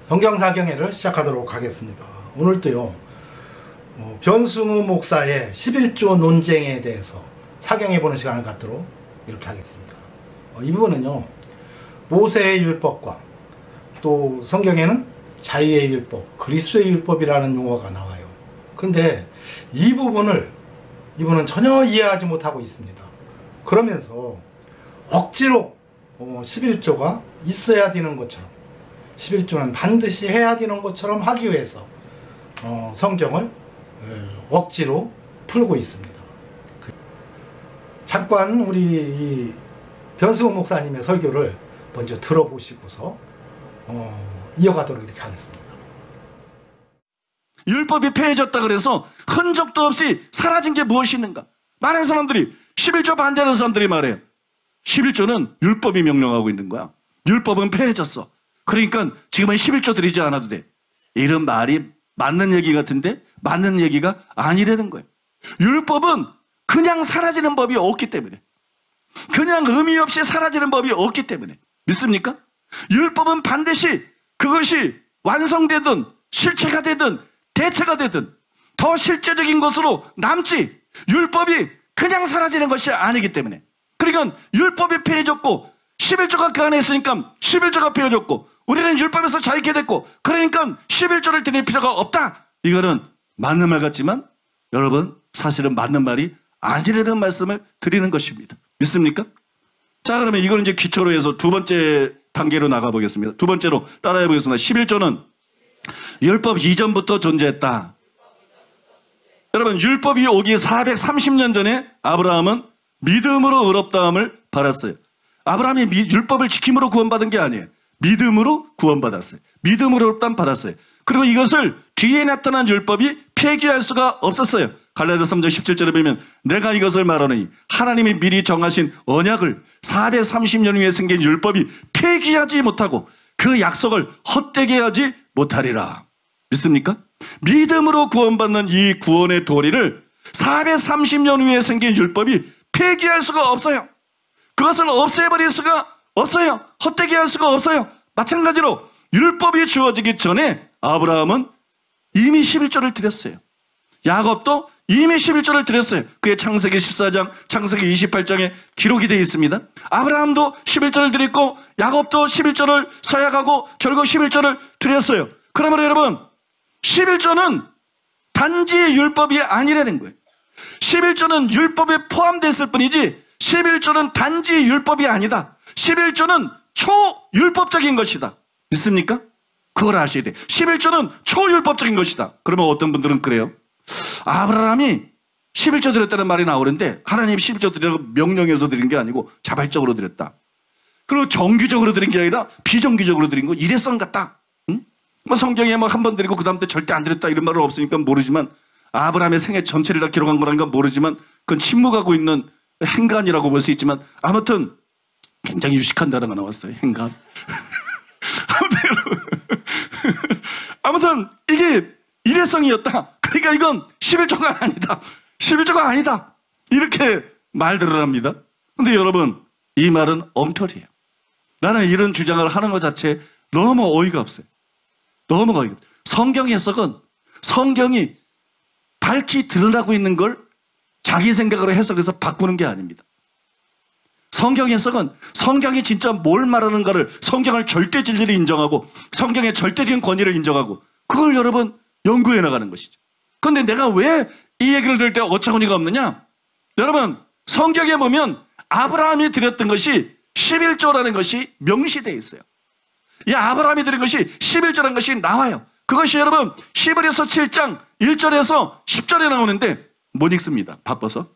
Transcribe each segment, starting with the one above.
성경사경회를 시작하도록 하겠습니다. 오늘도요, 변승우 목사의 11조 논쟁에 대해서 사경해보는 시간을 갖도록 이렇게 하겠습니다. 이 부분은요, 모세의 율법과 또 성경에는 자유의 율법, 그리스도의 율법이라는 용어가 나와요. 그런데 이분은 전혀 이해하지 못하고 있습니다. 그러면서 억지로 11조가 있어야 되는 것처럼, 11조는 반드시 해야 되는 것처럼 하기 위해서 성경을 억지로 풀고 있습니다. 잠깐 우리 이 변승우 목사님의 설교를 먼저 들어보시고서 이어가도록 이렇게 하겠습니다. 율법이 폐해졌다 그래서 흔적도 없이 사라진 게 무엇이 있는가? 많은 사람들이 11조 반대하는 사람들이 말해요. 11조는 율법이 명령하고 있는 거야. 율법은 폐해졌어. 그러니까 지금은 11조 드리지 않아도 돼. 이런 말이 맞는 얘기 같은데 맞는 얘기가 아니라는 거예요. 율법은 그냥 사라지는 법이 없기 때문에, 그냥 의미 없이 사라지는 법이 없기 때문에. 믿습니까? 율법은 반드시 그것이 완성되든 실체가 되든 대체가 되든 더 실제적인 것으로 남지, 율법이 그냥 사라지는 것이 아니기 때문에. 그러니까 율법이 폐해졌고 11조가 그 안에 있으니까 11조가 폐해졌고 우리는 율법에서 자유케 됐고, 그러니까 11조를 드릴 필요가 없다. 이거는 맞는 말 같지만 여러분, 사실은 맞는 말이 아니라는 말씀을 드리는 것입니다. 믿습니까? 자, 그러면 이걸 이제 기초로 해서 두 번째 단계로 나가보겠습니다. 두 번째로 따라해 보겠습니다. 11조는 율법 이전부터 존재했다. 여러분, 율법이 오기 430년 전에 아브라함은 믿음으로 의롭다함을 받았어요. 아브라함이 율법을 지킴으로 구원받은 게 아니에요. 믿음으로 구원받았어요. 믿음으로 의롭다함 받았어요. 그리고 이것을 뒤에 나타난 율법이 폐기할 수가 없었어요. 갈라디아서 3장 17절에 보면 내가 이것을 말하노니 하나님이 미리 정하신 언약을 430년 후에 생긴 율법이 폐기하지 못하고 그 약속을 헛되게 하지 못하리라. 믿습니까? 믿음으로 구원받는 이 구원의 도리를 430년 후에 생긴 율법이 폐기할 수가 없어요. 그것을 없애버릴 수가 없어요. 헛되게 할 수가 없어요. 마찬가지로 율법이 주어지기 전에 아브라함은 이미 11조를 드렸어요. 야곱도 이미 11조를 드렸어요. 그의 창세기 14장, 창세기 28장에 기록이 되어 있습니다. 아브라함도 11조를 드렸고 야곱도 11조를 서약하고 결국 11조를 드렸어요. 그러면 여러분, 11조는 단지 율법이 아니라는 거예요. 11조는 율법에 포함됐을 뿐이지 11조는 단지 율법이 아니다. 11조는 초율법적인 것이다. 믿습니까? 그걸 아셔야 돼. 11조는 초율법적인 것이다. 그러면 어떤 분들은 그래요. 아브라함이 11조 드렸다는 말이 나오는데 하나님 11조 드리라고 명령해서 드린 게 아니고 자발적으로 드렸다. 그리고 정규적으로 드린 게 아니라 비정규적으로 드린 거 일회성 같다. 응? 뭐 성경에 한 번 드리고 그 다음 때 절대 안 드렸다 이런 말은 없으니까 모르지만, 아브라함의 생애 전체를 다 기록한 거라는 건 모르지만 그건 침묵하고 있는 행간이라고 볼 수 있지만, 아무튼 굉장히 유식한 단어가 나왔어요. 행간. 아무튼 이게 일회성이었다. 그러니까 이건 11조가 아니다. 11조가 아니다. 이렇게 말들을 합니다. 근데 여러분, 이 말은 엉터리예요. 나는 이런 주장을 하는 것 자체에 너무 어이가 없어요. 너무 어이가 없어요. 성경 해석은 성경이 밝히 드러나고 있는 걸 자기 생각으로 해석해서 바꾸는 게 아닙니다. 성경 해석은 성경이 진짜 뭘 말하는가를, 성경을 절대 진리를 인정하고 성경의 절대적인 권위를 인정하고 그걸 여러분 연구해 나가는 것이죠. 그런데 내가 왜 이 얘기를 들을 때 어처구니가 없느냐? 여러분, 성경에 보면 아브라함이 드렸던 것이 11조라는 것이 명시되어 있어요. 이 아브라함이 드린 것이 11조라는 것이 나와요. 그것이 여러분 히브리서 7장 1절에서 10절에 나오는데 못 읽습니다. 바빠서.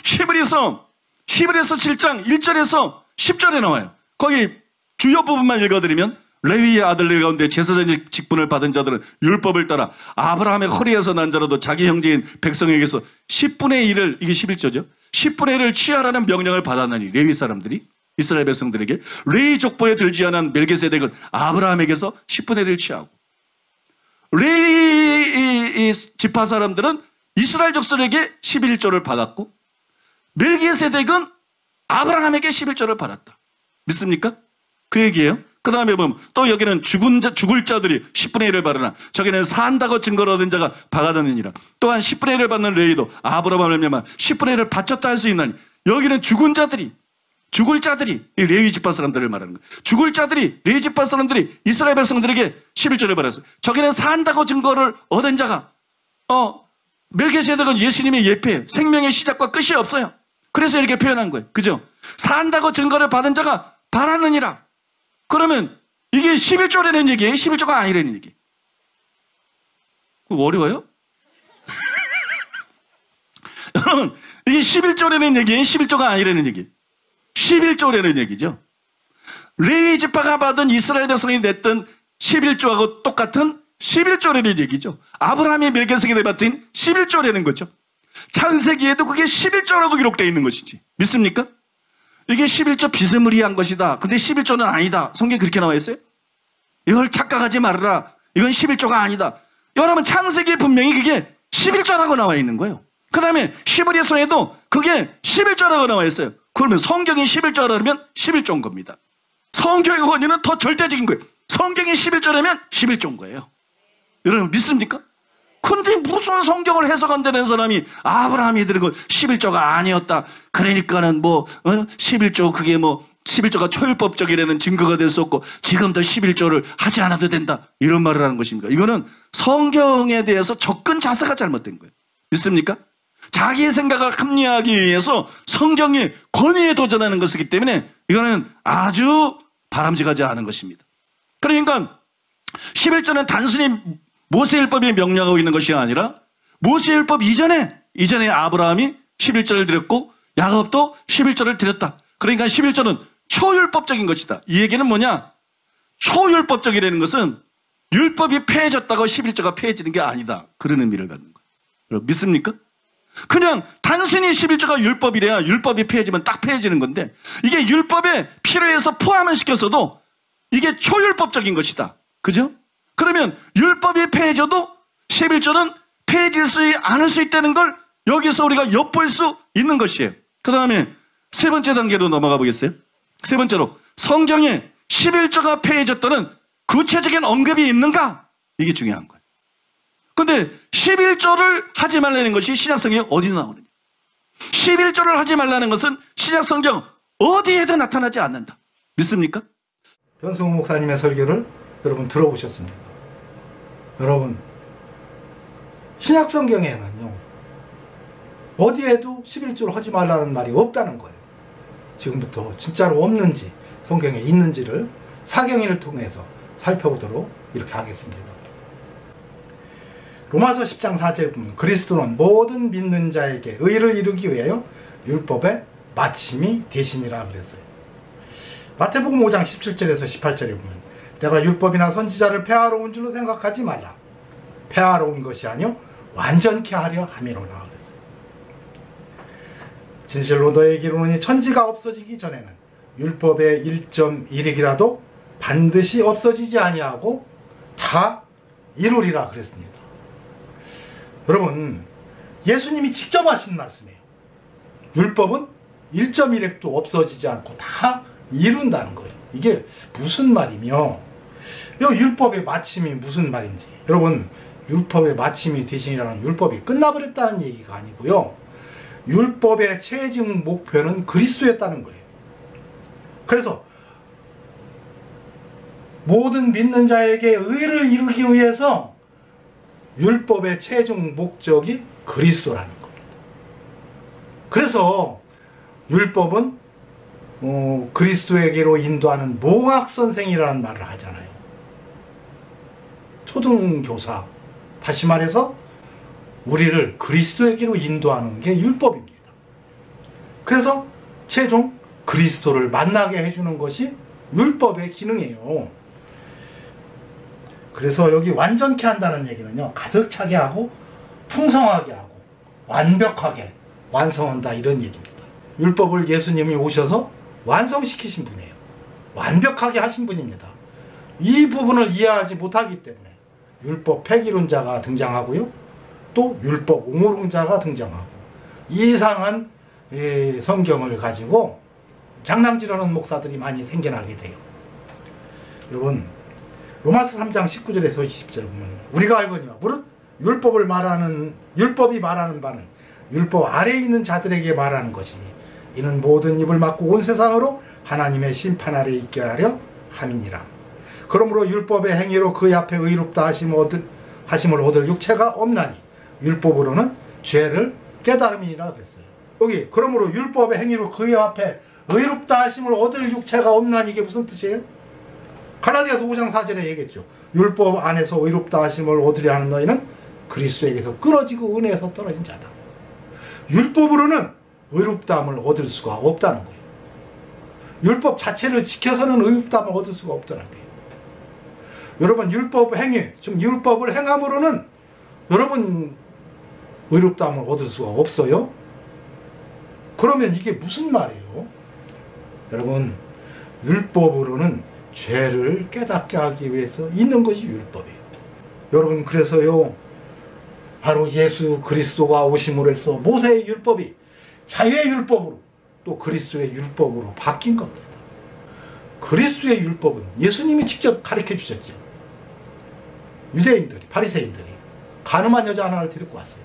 히브리서 7장 1절에서 10절에 나와요. 거기 주요 부분만 읽어드리면, 레위의 아들들 가운데 제사장의 직분을 받은 자들은 율법을 따라 아브라함의 허리에서 난 자라도 자기 형제인 백성에게서 10분의 1을, 이게 11조죠. 10분의 1을 취하라는 명령을 받았나니, 레위 사람들이 이스라엘 백성들에게 레위 족보에 들지 않은 멜기세덱은 아브라함에게서 10분의 1을 취하고, 레위 지파 사람들은 이스라엘 족속에게 11조를 받았고, 멜기세덱은 아브라함에게 11조를 받았다. 믿습니까? 그 얘기예요. 그 다음에 보면 또 여기는 죽을 자들이 10분의 1을 받으나 저기는 산다고 증거를 얻은 자가 박아다니니라. 또한 10분의 1을 받는 레위도 아브라함을 말미암아 10분의 1을 바쳤다 할 수 있나니 여기는 죽을 자들이 이 레위 지파 사람들을 말하는 거예요. 죽을 자들이 레위 지파 사람들이 이스라엘 백성들에게 11절을 받았어요. 저기는 산다고 증거를 얻은 자가 멜기세덱은 예수님의 예표예요. 생명의 시작과 끝이 없어요. 그래서 이렇게 표현한 거예요. 그죠? 산다고 증거를 받은 자가 바라느니라. 그러면 이게 11조라는 얘기예요? 11조가 아니라는 얘기? 어려워요? 여러분, 이게 11조라는 얘기예요? 11조가 아니라는 얘기? 11조라는 얘기죠. 레위 지파가 받은 이스라엘 백성이 냈던 11조하고 똑같은 11조라는 얘기죠. 아브라함이 멜기세덱에 받은 11조라는 거죠. 창세기에도 그게 11조라고 기록되어 있는 것이지. 믿습니까? 이게 11조 비스무리한 것이다. 근데 11조는 아니다. 성경에 그렇게 나와 있어요? 이걸 착각하지 말아라. 이건 11조가 아니다. 여러분, 창세기에 분명히 그게 11조라고 나와 있는 거예요. 그 다음에 히브리서에도 그게 11조라고 나와 있어요. 그러면 성경이 11조라 그러면 11조인 겁니다. 성경의 권위는 더 절대적인 거예요. 성경이 11조라면 11조인 거예요. 여러분 믿습니까? 근데 무슨 성경을 해석한다는 사람이 아브라함이 들은 거 11조가 아니었다. 그러니까는 11조 그게 11조가 초율법적이라는 증거가 될 수 없고 지금도 11조를 하지 않아도 된다. 이런 말을 하는 것입니까? 이거는 성경에 대해서 접근 자세가 잘못된 거예요. 믿습니까? 자기의 생각을 합리화하기 위해서 성경의 권위에 도전하는 것이기 때문에 이거는 아주 바람직하지 않은 것입니다. 그러니까 11조는 단순히 모세율법이 명령하고 있는 것이 아니라 모세율법 이전에 아브라함이 11조를 드렸고 야곱도 11조를 드렸다. 그러니까 11조는 초율법적인 것이다. 이 얘기는 뭐냐? 초율법적이라는 것은 율법이 폐해졌다고 11조가 폐해지는 게 아니다. 그런 의미를 갖는 거예요. 여러분 믿습니까? 그냥 단순히 11조가 율법이래야 율법이 폐해지면 딱 폐해지는 건데 이게 율법에 필요해서 포함을 시켜서도 이게 초율법적인 것이다. 그죠? 그러면 율법이 폐해져도 11조는 폐해지지 않을 수 있다는 걸 여기서 우리가 엿볼 수 있는 것이에요. 그 다음에 세 번째 단계로 넘어가 보겠어요. 세 번째로 성경에 11조가 폐해졌다는 구체적인 언급이 있는가? 이게 중요한 거예요. 근데 11조를 하지 말라는 것이 신약성경에 어디 나오느냐? 11조를 하지 말라는 것은 신약성경 어디에도 나타나지 않는다. 믿습니까? 변승우 목사님의 설교를 여러분 들어보셨습니다. 여러분 신약성경에는요 어디에도 11조를 하지 말라는 말이 없다는 거예요. 지금부터 진짜로 없는지 성경에 있는지를 사경인을 통해서 살펴보도록 이렇게 하겠습니다. 로마서 10장 4절에 보면 그리스도는 모든 믿는 자에게 의를 이루기 위하여 율법의 마침이 되시니라 그랬어요. 마태복음 5장 17절에서 18절에 보면 내가 율법이나 선지자를 폐하러 온 줄로 생각하지 말라. 폐하러 온 것이 아니요 완전케 하려 함이로라 그랬어요. 진실로 너에게 이르노니 천지가 없어지기 전에는 율법의 1.1익이라도 반드시 없어지지 아니하고 다 이루리라 그랬습니다. 여러분 예수님이 직접 하신 말씀이에요. 율법은 1.1핵도 없어지지 않고 다 이룬다는 거예요. 이게 무슨 말이며 이 율법의 마침이 무슨 말인지 여러분 율법의 마침이 되시니라는 율법이 끝나버렸다는 얘기가 아니고요. 율법의 최종 목표는 그리스도였다는 거예요. 그래서 모든 믿는 자에게 의를 이루기 위해서 율법의 최종 목적이 그리스도라는 겁니다. 그래서 율법은 그리스도에게로 인도하는 몽학선생이라는 말을 하잖아요. 초등교사, 다시 말해서 우리를 그리스도에게로 인도하는 게 율법입니다. 그래서 최종 그리스도를 만나게 해주는 것이 율법의 기능이에요. 그래서 여기 완전케 한다는 얘기는요 가득 차게 하고 풍성하게 하고 완벽하게 완성한다 이런 얘기입니다. 율법을 예수님이 오셔서 완성시키신 분이에요. 완벽하게 하신 분입니다. 이 부분을 이해하지 못하기 때문에 율법 폐기론자가 등장하고요 또 율법 옹호론자가 등장하고 이상한 성경을 가지고 장난질하는 목사들이 많이 생겨나게 돼요. 여러분 로마서 3장 19절에서 20절 보면 우리가 알거니와 무릇 율법이 말하는 바는 율법 아래에 있는 자들에게 말하는 것이니 이는 모든 입을 막고 온 세상으로 하나님의 심판 아래에 있게 하려 함이니라. 그러므로 율법의 행위로 그의 앞에 의롭다 하심을 얻을 육체가 없나니 율법으로는 죄를 깨달음이니라 그랬어요. 여기 그러므로 율법의 행위로 그의 앞에 의롭다 하심을 얻을 육체가 없나니 이게 무슨 뜻이에요? 갈라디아서 5장 4절에 얘기했죠. 율법 안에서 의롭다 하심을 얻으려 하는 너희는 그리스도에게서 끊어지고 은혜에서 떨어진 자다. 율법으로는 의롭다함을 얻을 수가 없다는 거예요. 율법 자체를 지켜서는 의롭다함을 얻을 수가 없다는 거예요. 여러분 율법 행위, 지금 율법을 행함으로는 여러분 의롭다함을 얻을 수가 없어요. 그러면 이게 무슨 말이에요? 여러분 율법으로는 죄를 깨닫게 하기 위해서 있는 것이 율법이에요. 여러분 그래서요 바로 예수 그리스도가 오심으로 해서 모세의 율법이 자유의 율법으로 또 그리스도의 율법으로 바뀐 겁니다. 그리스도의 율법은 예수님이 직접 가르쳐 주셨죠. 유대인들이 바리새인들이 간음한 여자 하나를 데리고 왔어요.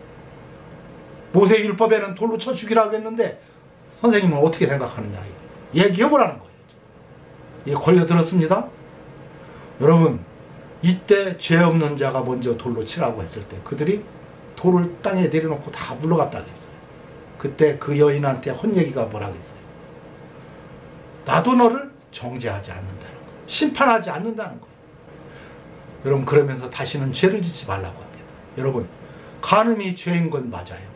모세의 율법에는 돌로 쳐 죽이라고 했는데 선생님은 어떻게 생각하느냐 얘기해보라는 거예요. 이게 걸려들었습니다. 여러분 이때 죄 없는 자가 먼저 돌로 치라고 했을 때 그들이 돌을 땅에 내려놓고 다 물러갔다고 했어요. 그때 그 여인한테 헛얘기가 뭐라고 했어요? 나도 너를 정죄하지 않는다는 거예요. 심판하지 않는다는 거예요. 여러분 그러면서 다시는 죄를 짓지 말라고 합니다. 여러분 간음이 죄인 건 맞아요.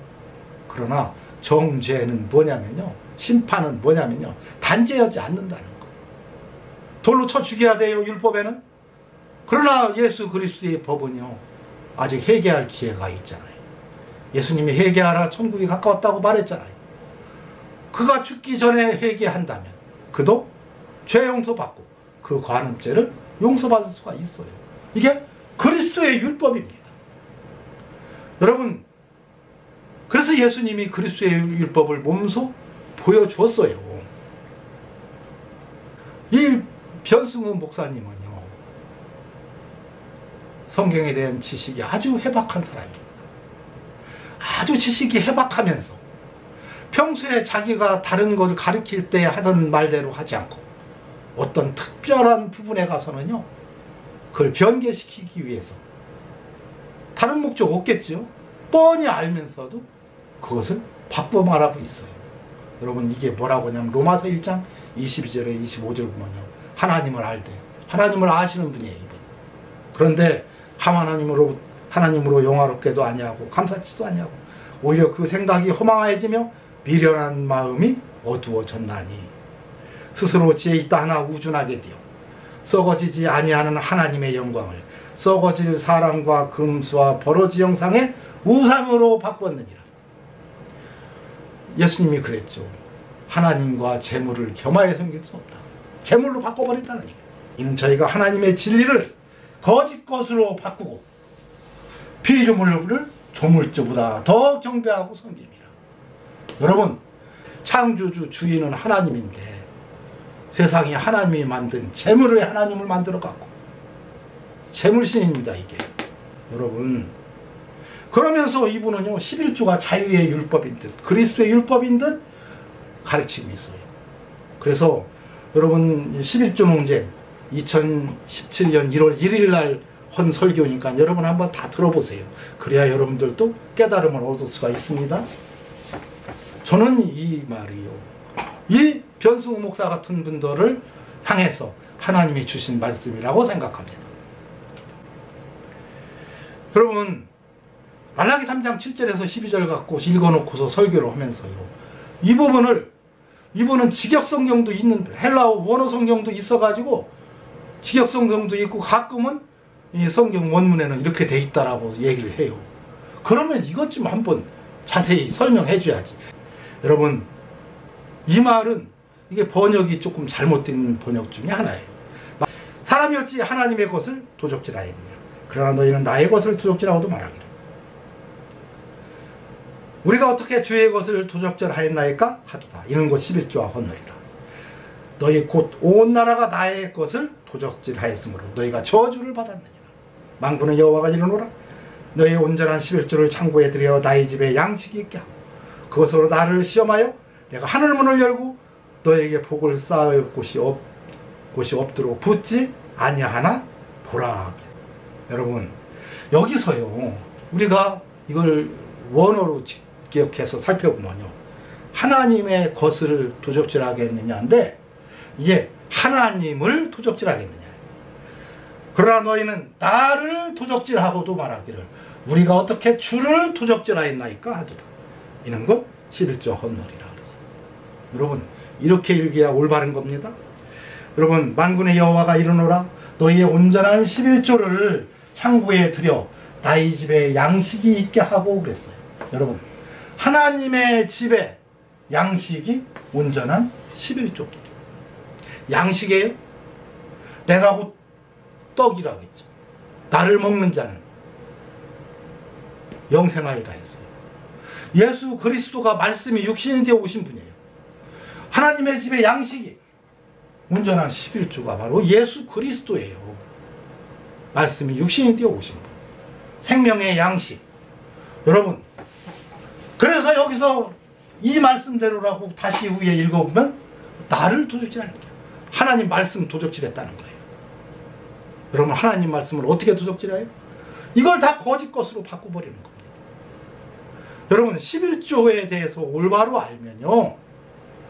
그러나 정죄는 뭐냐면요, 심판은 뭐냐면요, 단죄하지 않는다는 거. 돌로 쳐 죽여야 돼요 율법에는. 그러나 예수 그리스도의 법은요 아직 회개할 기회가 있잖아요. 예수님이 회개하라 천국이 가까웠다고 말했잖아요. 그가 죽기 전에 회개한다면 그도 죄 용서받고 그 간음죄를 용서받을 수가 있어요. 이게 그리스도의 율법입니다. 여러분 그래서 예수님이 그리스도의 율법을 몸소 보여주었어요. 이 변승우 목사님은요 성경에 대한 지식이 아주 해박한 사람입니다. 아주 지식이 해박하면서 평소에 자기가 다른 것을 가르칠 때 하던 말대로 하지 않고 어떤 특별한 부분에 가서는요 그걸 변개시키기 위해서 다른 목적 없겠죠. 뻔히 알면서도 그것을 바꿔 말하고 있어요. 여러분 이게 뭐라고 하냐면 로마서 1장 22절에 25절 보면요 하나님을 알되 하나님을 아시는 분이에요 이분. 그런데 하나님으로 영화롭게도 아니하고 감사치도 아니하고 오히려 그 생각이 허망해지며 미련한 마음이 어두워졌나니 스스로 지혜 있다 하나 우준하게 되어 썩어지지 아니하는 하나님의 영광을 썩어질 사람과 금수와 버러지 형상의 우상으로 바꿨느니라. 예수님이 그랬죠. 하나님과 재물을 겸하여 섬길 수 없다. 재물로 바꿔버린다는 얘기예요. 이는 저희가 하나님의 진리를 거짓 것으로 바꾸고 피조물을 조물주보다 더 경배하고 섬깁니다. 여러분 창조주 주인은 하나님인데 세상에 하나님이 만든 재물의 하나님을 만들어 갖고 재물신입니다 이게. 여러분 그러면서 이분은요 11조가 자유의 율법인 듯 그리스도의 율법인 듯 가르치고 있어요. 그래서 여러분 11조 논쟁 2017년 1월 1일 날 헌 설교니까 여러분 한번 다 들어보세요. 그래야 여러분들도 깨달음을 얻을 수가 있습니다. 저는 이 말이요 이 변승우 목사 같은 분들을 향해서 하나님이 주신 말씀이라고 생각합니다. 여러분 말라기 3장 7절에서 12절 갖고 읽어놓고서 설교를 하면서요 이 부분은 직역성경도 있는 헬라어 원어 성경도 있어가지고 직역성경도 있고 가끔은 이 성경 원문에는 이렇게 돼 있다라고 얘기를 해요. 그러면 이것 좀 한번 자세히 설명해 줘야지. 여러분 이 말은 이게 번역이 조금 잘못된 번역 중에 하나예요. 사람이 어찌 하나님의 것을 도적질하였느냐 그러나 너희는 나의 것을 도적질하고도 말하기를. 우리가 어떻게 주의 것을 도적질하였나이까 하도다. 이는 곧 11조와 헌물이라. 너희 곧 온 나라가 나의 것을 도적질하였으므로 너희가 저주를 받았느니라. 만군의 여호와가 이르노라. 너희 온전한 11조를 창고에 들여 나의 집에 양식이 있게 하고 그것으로 나를 시험하여 내가 하늘 문을 열고 너에게 복을 쌓을 곳이 없도록 붙지 아니하나 보라. 여러분, 여기서요 우리가 이걸 원어로 기억해서 살펴보면요, 하나님의 것을 도적질하겠느냐인데 이게 하나님을 도적질하겠느냐. 그러나 너희는 나를 도적질하고도 말하기를 우리가 어떻게 주를 도적질하였나이까 하도다. 이는 것 11조 헛놀이라 그랬어요. 여러분, 이렇게 읽어야 올바른 겁니다. 여러분, 만군의 여호와가 이르노라. 너희의 온전한 11조를 창고에 들여 나의 집에 양식이 있게 하고 그랬어요. 여러분, 하나님의 집에 양식이 온전한 11조입니다. 양식이에요? 내가 곧 떡이라고 했죠. 나를 먹는 자는 영생하리라 했어요. 예수 그리스도가 말씀이 육신이 되어 오신 분이에요. 하나님의 집에 양식이 온전한 11조가 바로 예수 그리스도예요. 말씀이 육신이 되어 오신 분. 생명의 양식. 여러분, 그래서 여기서 이 말씀대로라고 다시 후에 읽어보면 나를 도적질하는 거예요. 하나님 말씀 도적질했다는 거예요. 여러분, 하나님 말씀을 어떻게 도적질해요? 이걸 다 거짓 것으로 바꿔버리는 겁니다. 여러분, 11조에 대해서 올바로 알면요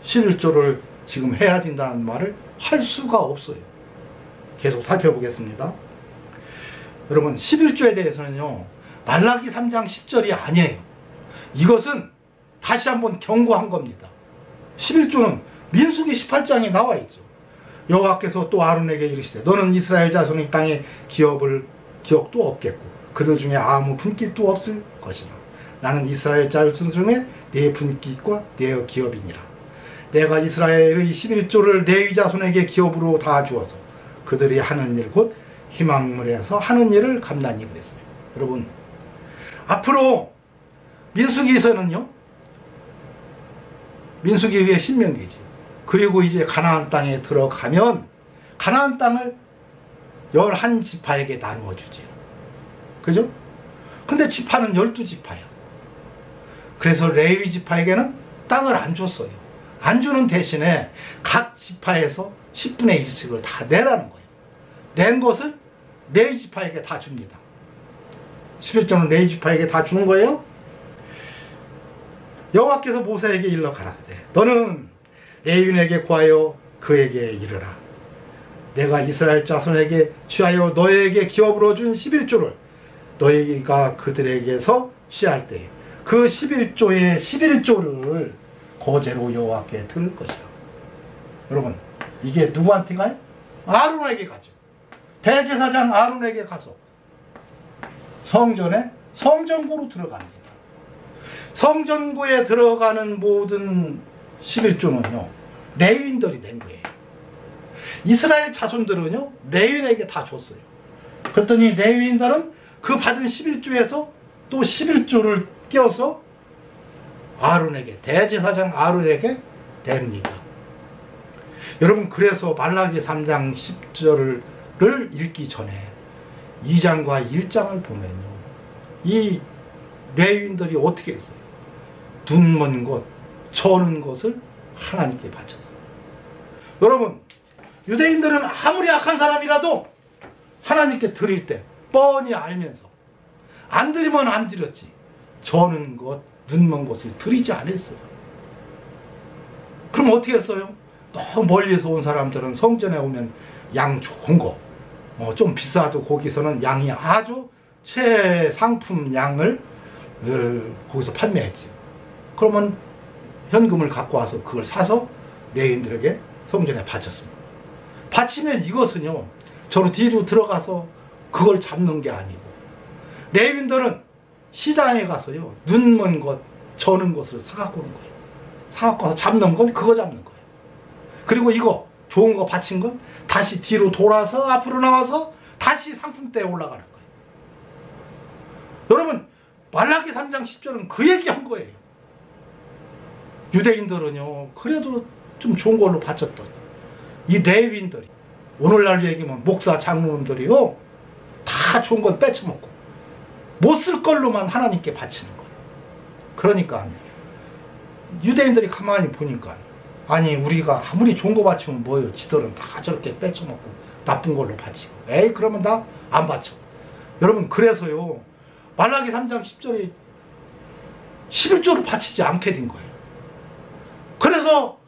11조를 지금 해야 된다는 말을 할 수가 없어요. 계속 살펴보겠습니다. 여러분, 11조에 대해서는요 말라기 3장 10절이 아니에요. 이것은 다시 한번 경고한 겁니다. 11조는 민수기 18장에 나와 있죠. 여호와께서 또 아론에게 이르시되 너는 이스라엘 자손의 땅에 기업도 없겠고 그들 중에 아무 분깃도 없을 것이라. 나는 이스라엘 자손 중에 네 분깃과 네 기업이니라. 내가 이스라엘의 11조를 레위 자손에게 기업으로 다 주어서 그들이 하는 일 곧 희망물에서 하는 일을 감나니 그랬어요. 여러분, 앞으로 민수기에서는요 민수기 위에 신명기지. 그리고 이제 가나안 땅에 들어가면 가나안 땅을 11지파에게 나누어 주죠. 그죠? 근데 지파는 12지파야. 그래서 레위 지파에게는 땅을 안 줬어요. 안 주는 대신에 각 지파에서 10분의 1씩을 다 내라는 거예요. 낸 것을 레위 지파에게 다 줍니다. 11조는 레위 지파에게 다 주는 거예요. 여호와께서 모세에게 일러 가라사대 너는 레위인에게 구하여 그에게 이르라. 내가 이스라엘 자손에게 취하여 너에게 기업으로 준 11조를 너희가 그들에게서 취할 때에 그 11조의 11조를 거제로 여호와께 드릴 것이라. 여러분, 이게 누구한테 가요? 아론에게 가죠. 대제사장 아론에게 가서 성전에 성전고로 들어갑니다. 성전고에 들어가는 모든 11조는요 레위인들이 낸 거예요. 이스라엘 자손들은요 레위인에게 다 줬어요. 그랬더니 레위인들은 그 받은 11조에서 또 11조를 떼어서 아론에게, 대제사장 아론에게 냅니다. 여러분, 그래서 말라기 3장 10절을 읽기 전에 2장과 1장을 보면요 이 레위인들이 어떻게 했어요? 눈 먼 것, 저는 것을 하나님께 바쳤어요. 여러분, 유대인들은 아무리 악한 사람이라도 하나님께 드릴 때 뻔히 알면서 안 드리면 안 드렸지 저는 것, 눈 먼 것을 드리지 않았어요. 그럼 어떻게 했어요? 너무 멀리서 온 사람들은 성전에 오면 양 좋은 거, 좀 비싸도 거기서는 양이 아주 최상품 양을 거기서 판매했지. 그러면 현금을 갖고 와서 그걸 사서 레위인들에게 성전에 바쳤습니다. 바치면 이것은요 저로 뒤로 들어가서 그걸 잡는 게 아니고 레위인들은 시장에 가서요 눈 먼 것, 저는 것을 사갖고 오는 거예요. 사갖고 와서 잡는 건 그거 잡는 거예요. 그리고 이거 좋은 거 바친 건 다시 뒤로 돌아서 앞으로 나와서 다시 상품대에 올라가는 거예요. 여러분, 말라기 3장 10절은 그 얘기한 거예요. 유대인들은요 그래도 좀 좋은 걸로 바쳤더니 이 레위인들이 오늘날 얘기면 목사 장로님들이요 다 좋은 건 뺏어먹고 못 쓸 걸로만 하나님께 바치는 거예요. 그러니까 유대인들이 가만히 보니까 아니 우리가 아무리 좋은 거 바치면 뭐예요. 지들은 다 저렇게 뺏어먹고 나쁜 걸로 바치고 에이 그러면 나 안 바쳐. 여러분 그래서요 말라기 3장 10절에 11조를 바치지 않게 된 거예요. 그래서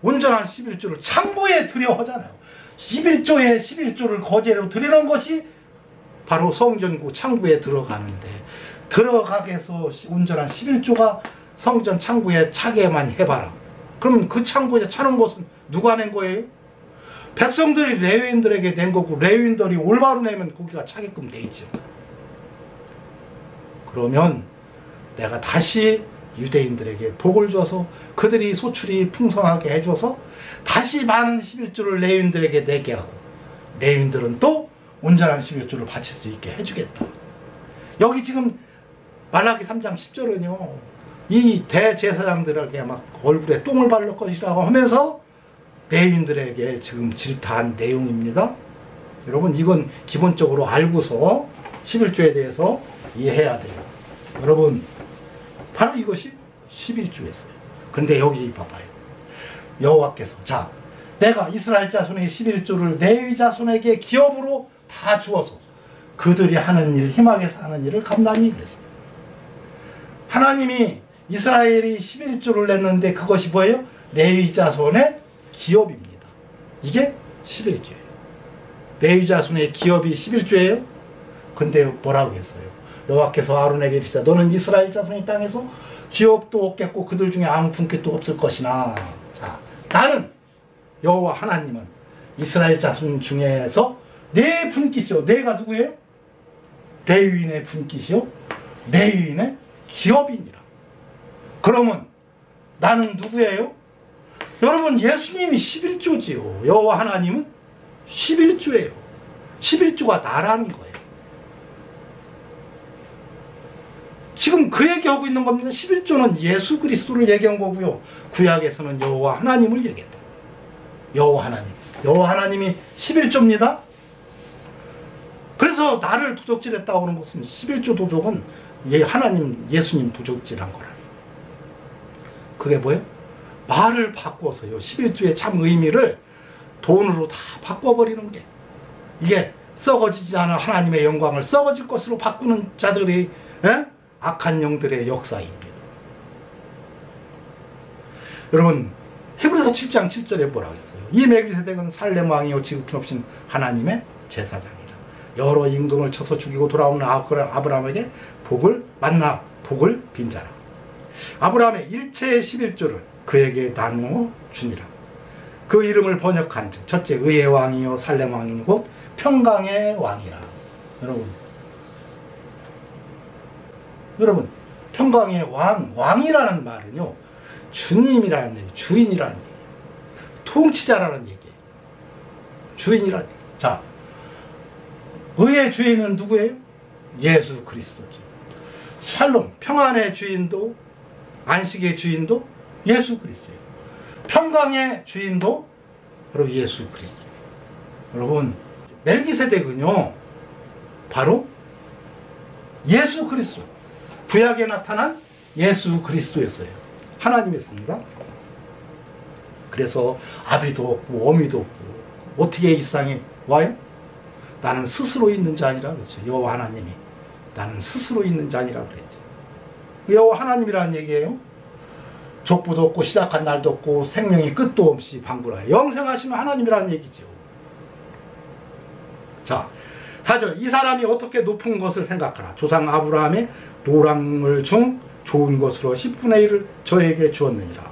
온전한 11조를 창고에 드려 하잖아요. 11조에 11조를 거제로 드리는 것이 바로 성전구 창고에 들어가는데 들어가게 해서 온전한 11조가 성전 창고에 차게만 해봐라. 그러면 그 창고에 차는 것은 누가 낸 거예요? 백성들이 레위인들에게 낸 거고 레위인들이 올바로 내면 거기가 차게끔 돼 있죠. 그러면 내가 다시 유대인들에게 복을 줘서 그들이 소출이 풍성하게 해줘서 다시 많은 11조를 레위인들에게 내게 하고 레위인들은 또 온전한 11조를 바칠 수 있게 해주겠다. 여기 지금 말라기 3장 10절은요 이 대제사장들에게 막 얼굴에 똥을 바를 것이라고 하면서 레위인들에게 지금 질타한 내용입니다. 여러분 이건 기본적으로 알고서 11조에 대해서 이해해야 돼요. 여러분 바로 이것이 11조였어요. 근데 여기 봐봐요. 여호와께서 자 내가 이스라엘 자손의 11조를 레위 자손에게 기업으로 다 주어서 그들이 하는 일 희망에서 하는 일을 감당히 그랬어요. 하나님이 이스라엘이 11조를 냈는데 그것이 뭐예요? 레위 자손의 기업입니다. 이게 11조예요. 레위 자손의 기업이 11조예요. 근데 뭐라고 했어요? 여호와께서 아론에게 이르시되 너는 이스라엘 자손의 땅에서 기업도 없겠고 그들 중에 아무 분깃도 없을 것이나 자 나는 여호와 하나님은 이스라엘 자손 중에서 내 분깃이요 내가 누구예요? 레위인의 분깃이요 레위인의 기업이니라. 그러면 나는 누구예요? 여러분 예수님이 11조지요 여호와 하나님은 11조예요 11조가 나라는 거예요. 지금 그 얘기하고 있는 겁니다. 11조는 예수 그리스도를 얘기한 거고요. 구약에서는 여호와 하나님을 얘기했다. 여호와 하나님이 11조입니다. 그래서 나를 도적질했다고 하는 것은 11조 도적은 하나님 예수님 도적질한 거라. 그게 뭐예요? 말을 바꿔서요 11조의 참 의미를 돈으로 다 바꿔버리는 게 이게 썩어지지 않은 하나님의 영광을 썩어질 것으로 바꾸는 자들이 악한 영들의 역사입니다. 여러분 히브리서 7장 7절에 뭐라고 했어요? 이 멜기세덱은 살렘 왕이요 지극히 높신 하나님의 제사장이라. 여러 임금을 쳐서 죽이고 돌아오는 아브라함에게 복을 만나 복을 빈자라. 아브라함의 일체의 11조를 그에게 나누어 주니라. 그 이름을 번역한 즉 첫째 의의 왕이요 살렘 왕이요 곧 평강의 왕이라. 여러분 평강의 왕이라는 말은요 주님이라는 얘기, 주인이라는 얘기, 통치자라는 얘기예요. 주인이라는 얘기. 자, 의의 주인은 누구예요? 예수 그리스도죠. 샬롬, 평안의 주인도 안식의 주인도 예수 그리스도예요. 평강의 주인도 바로 예수 그리스도예요. 여러분 멜기세덱은요 바로 예수 그리스도, 구약에 나타난 예수 그리스도였어요. 하나님이었습니다. 그래서 아비도 없고 어미도 없고 어떻게 이 세상에 와요? 나는 스스로 있는 자니라 그랬죠. 여호와 하나님이 나는 스스로 있는 자니라 그랬죠. 여호와 하나님이라는 얘기예요. 족보도 없고 시작한 날도 없고 생명이 끝도 없이 방불하여 영생하시는 하나님이라는 얘기죠. 자 4절 이 사람이 어떻게 높은 것을 생각하라. 조상 아브라함의 노랑물 중 좋은 것으로 10분의 1을 저에게 주었느니라.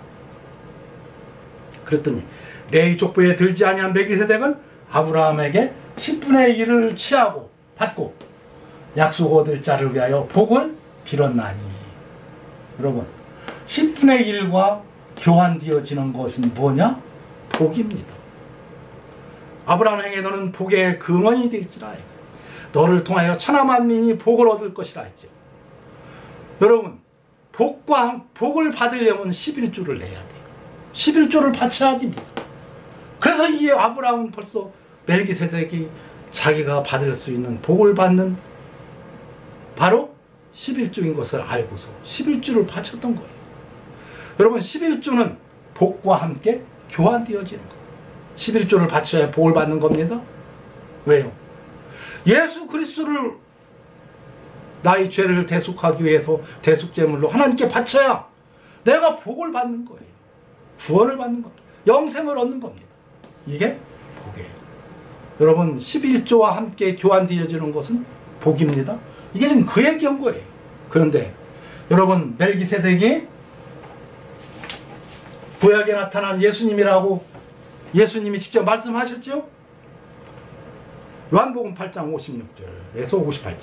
그랬더니 레위 족보에 들지 아니한 멜기세덱은 아브라함에게 10분의 1을 취하고 받고 약속 얻을 자를 위하여 복을 빌었나니. 여러분 10분의 1과 교환되어지는 것은 뭐냐? 복입니다. 아브라함에게 너는 복의 근원이 될지라. 너를 통하여 천하 만민이 복을 얻을 것이라 했죠. 여러분 복을 받으려면 11조를 내야 돼요. 11조를 바쳐야 됩니다. 그래서 이 아브라함은 벌써 멜기세덱이 자기가 받을 수 있는 복을 받는 바로 11조인 것을 알고서 11조를 바쳤던 거예요. 여러분 11조는 복과 함께 교환되어지는 거예요. 11조를 바쳐야 복을 받는 겁니다. 왜요? 예수 그리스도를 나의 죄를 대속하기 위해서 대속제물로 하나님께 바쳐야 내가 복을 받는 거예요. 구원을 받는 겁니다. 영생을 얻는 겁니다. 이게 복이에요. 여러분 11조와 함께 교환되어지는 것은 복입니다. 이게 지금 그 얘기한 거예요. 그런데 여러분 멜기세덱이 구약에 나타난 예수님이라고 예수님이 직접 말씀하셨죠? 요한복음 8장 56절에서 58절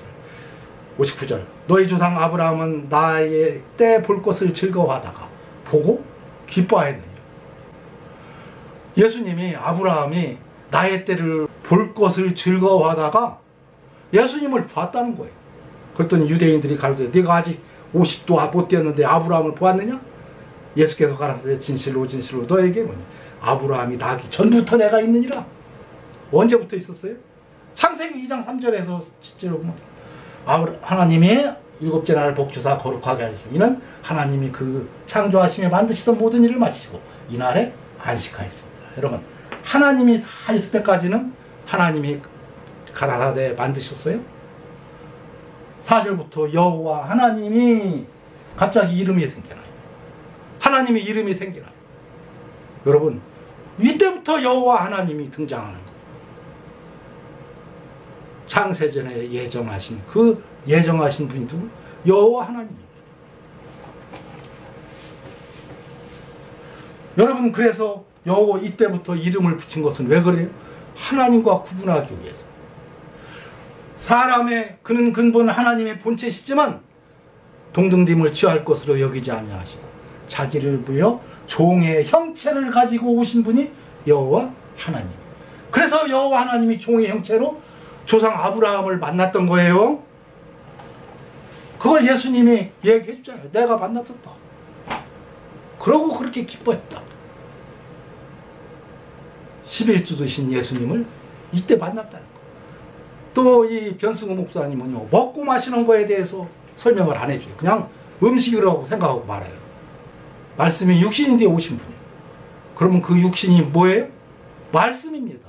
59절 너희 조상 아브라함은 나의 때 볼 것을 즐거워하다가 보고 기뻐하였느니라. 예수님이 아브라함이 나의 때를 볼 것을 즐거워하다가 예수님을 봤다는 거예요. 그랬더니 유대인들이 가로되 네가 아직 50도 못 되었는데 아브라함을 보았느냐? 예수께서 가라사대 진실로 진실로 너에게 뭐냐? 아브라함이 나기 전부터 내가 있느니라. 언제부터 있었어요? 창세기 2장 3절에서 실제로 보면 하나님이 일곱째 날을 복주사 거룩하게 하셨으니 이는 하나님이 그 창조하심에 만드시던 모든 일을 마치시고 이날에 안식하였습니다. 여러분 하나님이 다 있을 때까지는 하나님이 가라사대 만드셨어요? 4절부터 여호와 하나님이 갑자기 이름이 생겨나요. 하나님의 이름이 생겨나요. 여러분 이때부터 여호와 하나님이 등장하는 거예요. 창세전에 예정하신 그 예정하신 분이 누구? 여호와 하나님입니다. 여러분 그래서 여호와 이때부터 이름을 붙인 것은 왜 그래요? 하나님과 구분하기 위해서. 사람의 그는 근본 하나님의 본체시지만 동등됨을 취할 것으로 여기지 아니하시고 자기를 부여 종의 형체를 가지고 오신 분이 여호와 하나님. 그래서 여호와 하나님이 종의 형체로 조상 아브라함을 만났던 거예요. 그걸 예수님이 얘기해 주잖아요. 내가 만났었다. 그러고 그렇게 기뻐했다. 11주 드신 예수님을 이때 만났다는 거. 또 이 변승우 목사님은요, 먹고 마시는 거에 대해서 설명을 안 해줘요. 그냥 음식이라고 생각하고 말아요. 말씀이 육신인데 오신 분이에요. 그러면 그 육신이 뭐예요? 말씀입니다.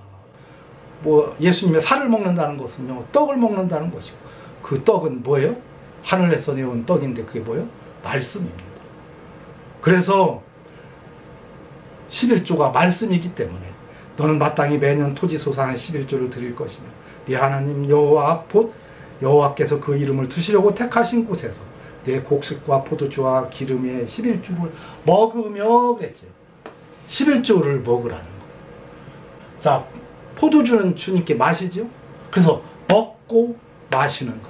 뭐 예수님의 살을 먹는다는 것은요, 떡을 먹는다는 것이고, 그 떡은 뭐예요? 하늘에서 내온 떡인데 그게 뭐예요? 말씀입니다. 그래서 11조가 말씀이기 때문에 너는 마땅히 매년 토지 소산의 11조를 드릴 것이며 네 하나님 여호와 곧 여호와께서 그 이름을 두시려고 택하신 곳에서 내 곡식과 포도주와 기름의 11조를 먹으며 그랬죠. 11조를 먹으라는 거. 자, 포도주는 주님께 마시죠. 그래서 먹고 마시는 거.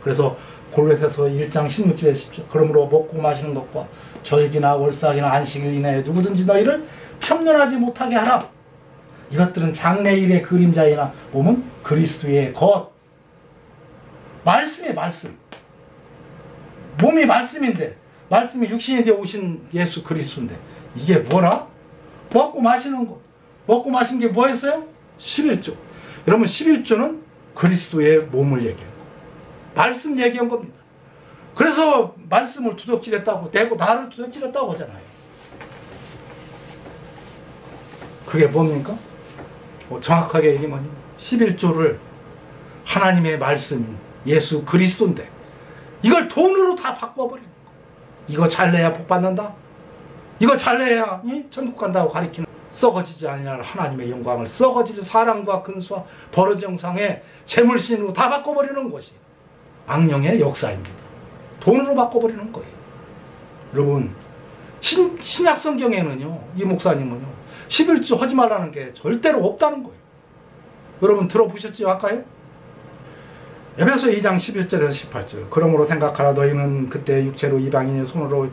그래서 골로새서 1장 16절에 10절 그러므로 먹고 마시는 것과 절기나 월삭이나 안식일 이내에 누구든지 너희를 평론하지 못하게 하라. 이것들은 장래일의 그림자이나 보면 그리스도의 것. 말씀의 말씀. 몸이 말씀인데 말씀이 육신이 되어 오신 예수 그리스도인데 이게 뭐라? 먹고 마시는 것. 먹고 마신 게 뭐였어요? 11조. 여러분 11조는 그리스도의 몸을 얘기한 거. 말씀 얘기한 겁니다. 그래서 말씀을 도둑질했다고 대고 나를 도둑질했다고 하잖아요. 그게 뭡니까? 정확하게 얘기하면 11조를 하나님의 말씀 예수 그리스도인데 이걸 돈으로 다 바꿔버리는 거. 이거 잘 내야 복 받는다. 이거 잘 내야 천국 간다고 가리키는 썩어지지 아니할 하나님의 영광을 썩어지는 사랑과 근수와 버릇 영상의 재물신으로 다 바꿔버리는 것이 악령의 역사입니다. 돈으로 바꿔버리는 거예요. 여러분 신약 성경에는요 이 목사님은요 11조 하지 말라는 게 절대로 없다는 거예요. 여러분 들어보셨죠 아까요? 에베소 2장 11절에서 18절 그러므로 생각하라 너희는 그때 육체로 이방인의 손으로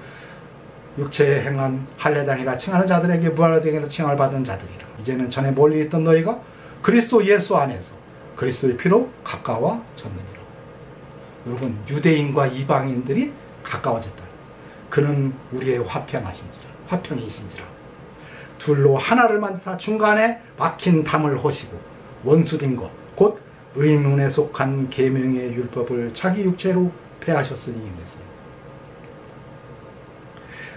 육체에 행한 할례당이라 칭하는 자들에게 무할례당이라 칭함을 받은 자들이라. 이제는 전에 멀리 있던 너희가 그리스도 예수 안에서 그리스도의 피로 가까워졌느니라. 여러분 유대인과 이방인들이 가까워졌다. 그는 우리의 화평이신지라. 둘로 하나를 만드사 중간에 막힌 담을 허시고 원수된 것 곧 의문에 속한 계명의 율법을 자기 육체로 폐하셨으니 그랬어요.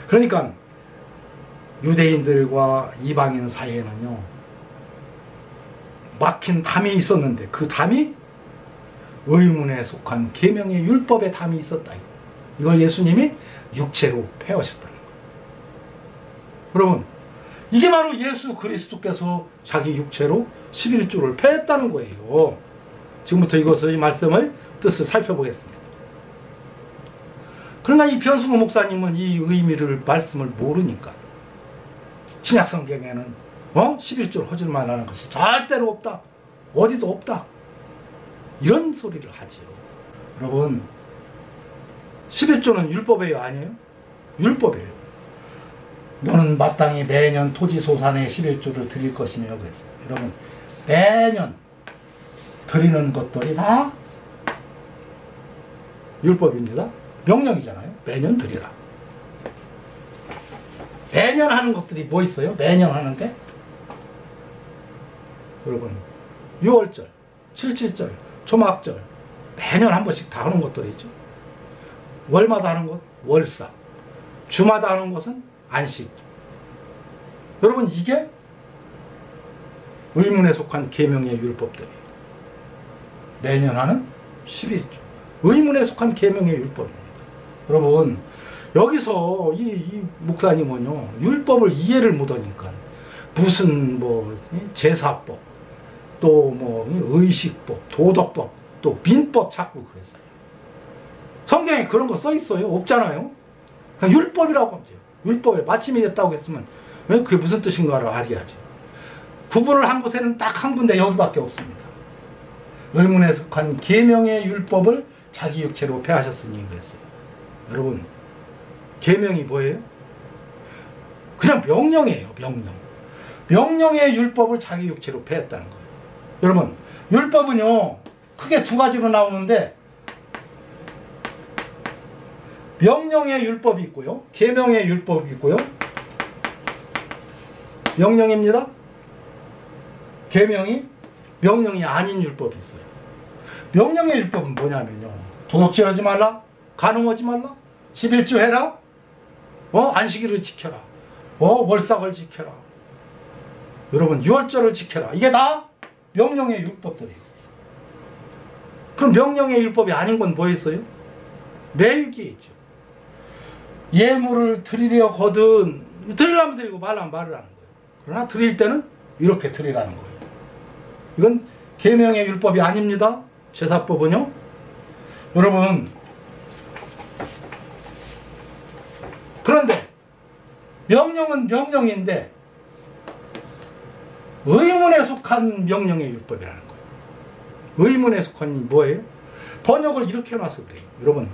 그러니까 유대인들과 이방인 사이에는요, 막힌 담이 있었는데 그 담이 의문에 속한 계명의 율법의 담이 있었다. 이걸 예수님이 육체로 폐하셨다는 거예요. 여러분, 이게 바로 예수 그리스도께서 자기 육체로 11조를 폐했다는 거예요. 지금부터 이것의 말씀을 뜻을 살펴보겠습니다. 그러나 이 변승호 목사님은 이 의미를 말씀을 모르니까 신약 성경에는 11조를 허질만 하는 것이 절대로 없다, 어디도 없다, 이런 소리를 하지요. 여러분, 11조는 율법이에요, 아니에요? 율법이에요. 너는 마땅히 매년 토지소산의 11조를 드릴 것이며 그랬어요. 여러분, 매년 드리는 것들이 다 율법입니다. 명령이잖아요. 매년 드리라. 매년 하는 것들이 뭐 있어요? 매년 하는 게? 여러분, 6월절, 77절, 초막절, 매년 한 번씩 다 하는 것들이 있죠. 월마다 하는 것, 월사. 주마다 하는 것은 안식. 여러분, 이게 의문에 속한 계명의 율법들이에요. 매년 하는 11조. 의문에 속한 계명의 율법입니다. 여러분, 여기서 이 목사님은요, 율법을 이해를 못하니까 무슨 제사법, 또 의식법, 도덕법, 또 민법 자꾸 그랬어요. 성경에 그런 거 써 있어요? 없잖아요. 그냥 율법이라고 하면 돼요. 율법에 마침이 됐다고 했으면 그게 무슨 뜻인가를 알아야지. 구분을 한 곳에는 딱 한 군데 여기밖에 없습니다. 의문에 속한 계명의 율법을 자기 육체로 폐하셨으니 그랬어요. 여러분, 계명이 뭐예요? 그냥 명령이에요. 명령의 율법을 자기 육체로 폐했다는 거예요. 여러분, 율법은요 크게 두 가지로 나오는데 명령의 율법이 있고요, 계명의 율법이 있고요. 명령입니다. 계명이 명령이 아닌 율법이 있어요. 명령의 율법은 뭐냐면요, 도둑질하지 말라, 간음하지 말라, 11조 해라, 안식일을 지켜라, 월삭을 지켜라, 여러분 6월절을 지켜라. 이게 다 명령의 율법들이에요. 그럼 명령의 율법이 아닌 건 뭐 있어요? 레위기에 있죠. 예물을 드리려거든, 드리려면 드리고 말라면 말을 하는 거예요. 그러나 드릴 때는 이렇게 드리라는 거예요. 이건 계명의 율법이 아닙니다. 제사법은요. 여러분, 그런데 명령은 명령인데 의문에 속한 명령의 율법이라는 거예요. 의문에 속한 뭐예요? 번역을 이렇게 해놔서 그래요. 여러분,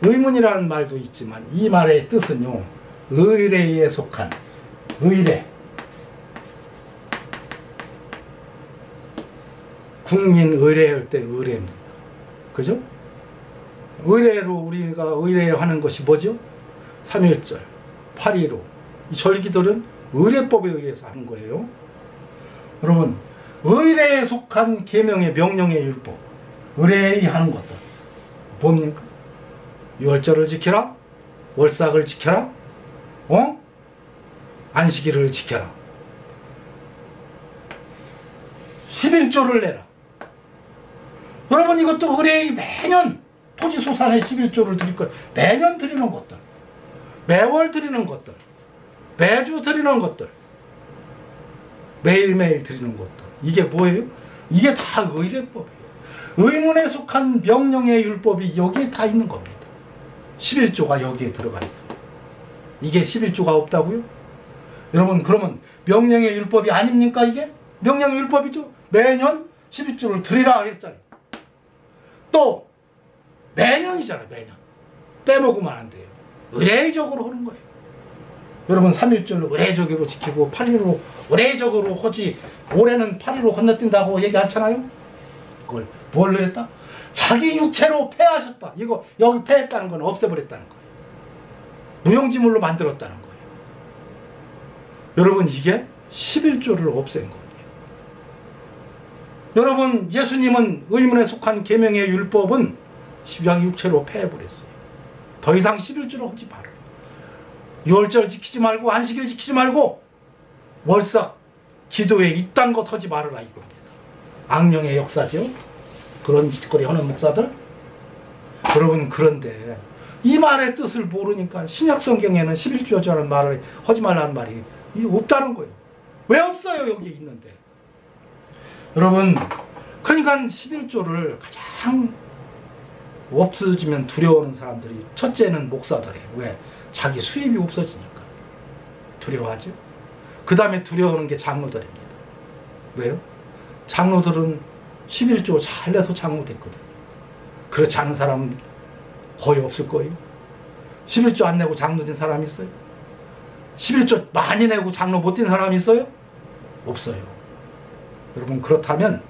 의문이라는 말도 있지만 이 말의 뜻은요, 의례에 속한, 의례, 국민 의례할 때 의례입니다. 그죠? 의례로 우리가 의례하는 것이 뭐죠? 3.1절, 8.15, 이 절기들은 의례법에 의해서 하는 거예요. 여러분, 의례에 속한 계명의 명령의 율법, 의례에 하는 것들 뭡니까? 6월절을 지켜라, 월삭을 지켜라, 안식일을 지켜라, 11조를 내라. 여러분, 이것도 의례의 매년 토지소산에 11조를 드릴 것, 매년 드리는 것들, 매월 드리는 것들, 매주 드리는 것들, 매일매일 드리는 것들, 이게 뭐예요? 이게 다 의례법이에요. 의문에 속한 명령의 율법이 여기에 다 있는 겁니다. 11조가 여기에 들어가 있어요. 이게 11조가 없다고요? 여러분, 그러면 명령의 율법이 아닙니까? 이게? 명령의 율법이죠? 매년 11조를 드리라 했잖아요. 또 매년이잖아요. 매년 빼먹으면 안 돼요. 의례적으로 하는 거예요. 여러분, 3.1절로 의례적으로 지키고 8.15로 의례적으로 하지, 올해는 8.15 건너뛴다고 얘기 않잖아요. 그걸 뭘로 했다? 자기 육체로 폐하셨다. 이거 여기 폐했다는 건 없애버렸다는 거예요. 무용지물로 만들었다는 거예요. 여러분, 이게 11조를 없앤 겁니다. 여러분, 예수님은 의문에 속한 계명의 율법은 십자육체로 폐해버렸어요. 더 이상 11조를 하지 말아요. 유월절 지키지 말고 안식일 지키지 말고 월삭 기도에 이딴 것 하지 말아라 이겁니다. 악령의 역사죠. 그런 짓거리 하는 목사들. 여러분, 그런데 이 말의 뜻을 모르니까 신약 성경에는 11조라는 말을 하지 말라는 말이 없다는 거예요. 왜 없어요? 여기 있는데. 여러분, 그러니까 11조를 가장 없어지면 두려워하는 사람들이, 첫째는 목사들이에요. 왜? 자기 수입이 없어지니까 두려워하죠. 그 다음에 두려워하는 게 장로들입니다. 왜요? 장로들은 11조 잘 내서 장로 됐거든. 그렇지 않은 사람은 거의 없을 거예요. 11조 안 내고 장로 된 사람이 있어요? 11조 많이 내고 장로 못 된 사람이 있어요? 없어요. 여러분, 그렇다면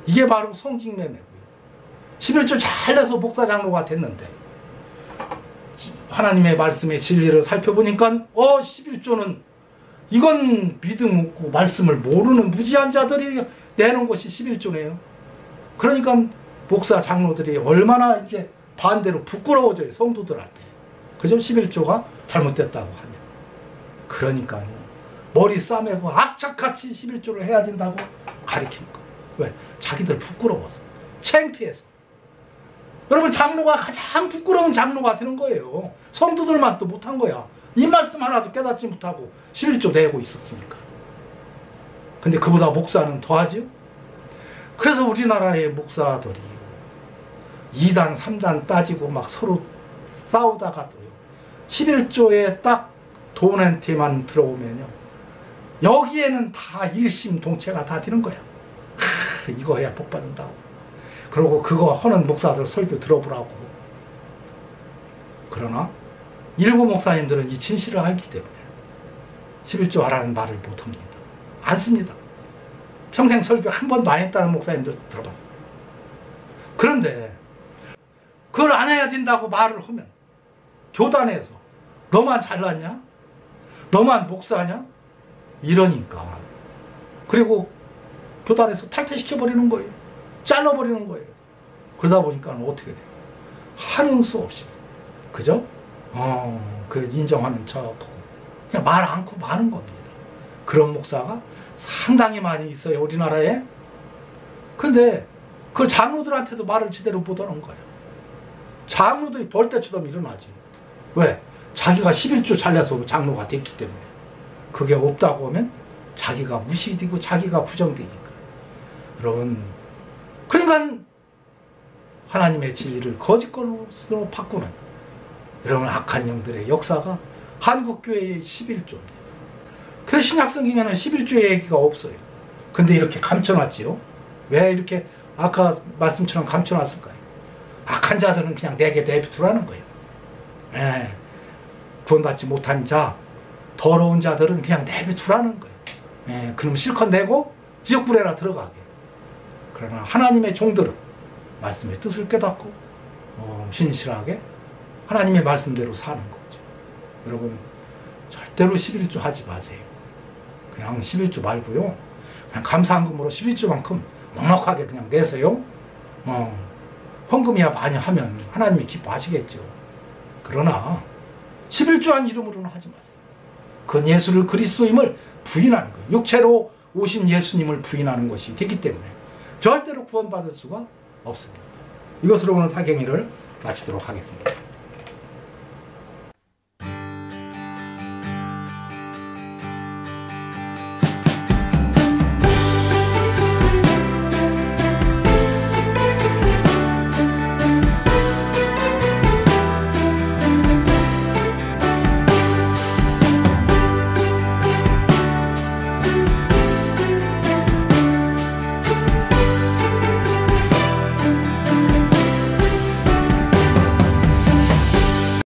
이게 바로 성직매매고요. 11조 잘 내서 목사 장로가 됐는데 하나님의 말씀의 진리를 살펴보니까 11조는 이건 믿음 없고 말씀을 모르는 무지한 자들이 내는 것이 11조네요. 그러니까 목사 장로들이 얼마나 이제 반대로 부끄러워져요, 성도들한테. 그죠? 11조가 잘못됐다고 하면. 그러니까요, 머리 싸매고 악착같이 11조를 해야 된다고 가리키는 거예요. 왜? 자기들 부끄러워서, 창피해서. 여러분, 장로가 가장 부끄러운 장로가 되는 거예요. 성도들만 또 못한 거야. 이 말씀 하나도 깨닫지 못하고 11조 내고 있었으니까. 근데 그보다 목사는 더하죠. 그래서 우리나라의 목사들이 2단 3단 따지고 막 서로 싸우다가도요, 11조에 딱 돈한테만 들어오면요, 여기에는 다 일심동체가 다 되는 거야. 이거 해야 복 받는다고. 그리고 그거 하는 목사들 설교 들어보라고. 그러나 일부 목사님들은 이 진실을 알기 때문에 11조 하라는 말을 못합니다. 안 씁니다. 평생 설교 한 번도 안 했다는 목사님들 들어봤어요. 그런데 그걸 안 해야 된다고 말을 하면 교단에서 너만 잘났냐? 너만 목사냐? 이러니까. 그리고 교단에서 탈퇴시켜버리는 거예요. 잘라버리는 거예요. 그러다 보니까 어떻게 돼요? 한응 수 없이. 그죠? 그 인정하는 척하고 그냥 말 않고 마는 겁니다. 그런 목사가 상당히 많이 있어요, 우리나라에. 근데 그 장로들한테도 말을 제대로 못하는 거예요. 장로들이 벌떼처럼 일어나지. 왜? 자기가 11조 잘려서 장로가 됐기 때문에. 그게 없다고 하면 자기가 무시되고 자기가 부정되니까. 여러분, 그러니까 하나님의 진리를 거짓걸로 바꾸는 이런 악한 영들의 역사가 한국교회의 11조입니다. 그래서 신약성경에는 11조의 얘기가 없어요. 근데 이렇게 감춰놨지요. 왜 이렇게 아까 말씀처럼 감춰놨을까요? 악한 자들은 그냥 내게 내비두라는 거예요. 네. 구원받지 못한 자, 더러운 자들은 그냥 내비두라는 거예요. 네. 그럼 실컷 내고 지옥불에나 들어가게. 그러나 하나님의 종들은 말씀의 뜻을 깨닫고 신실하게 하나님의 말씀대로 사는 거죠. 여러분, 절대로 11조 하지 마세요. 그냥 11조 말고요, 그냥 감사한금으로 11조만큼 넉넉하게 그냥 내세요. 헌금이야 많이 하면 하나님이 기뻐하시겠죠. 그러나 11조한 이름으로는 하지 마세요. 그건 예수를 그리스도임을 부인하는 거예요. 육체로 오신 예수님을 부인하는 것이 되기 때문에 절대로 구원받을 수가 없습니다. 이것으로 오늘 사경위를 마치도록 하겠습니다.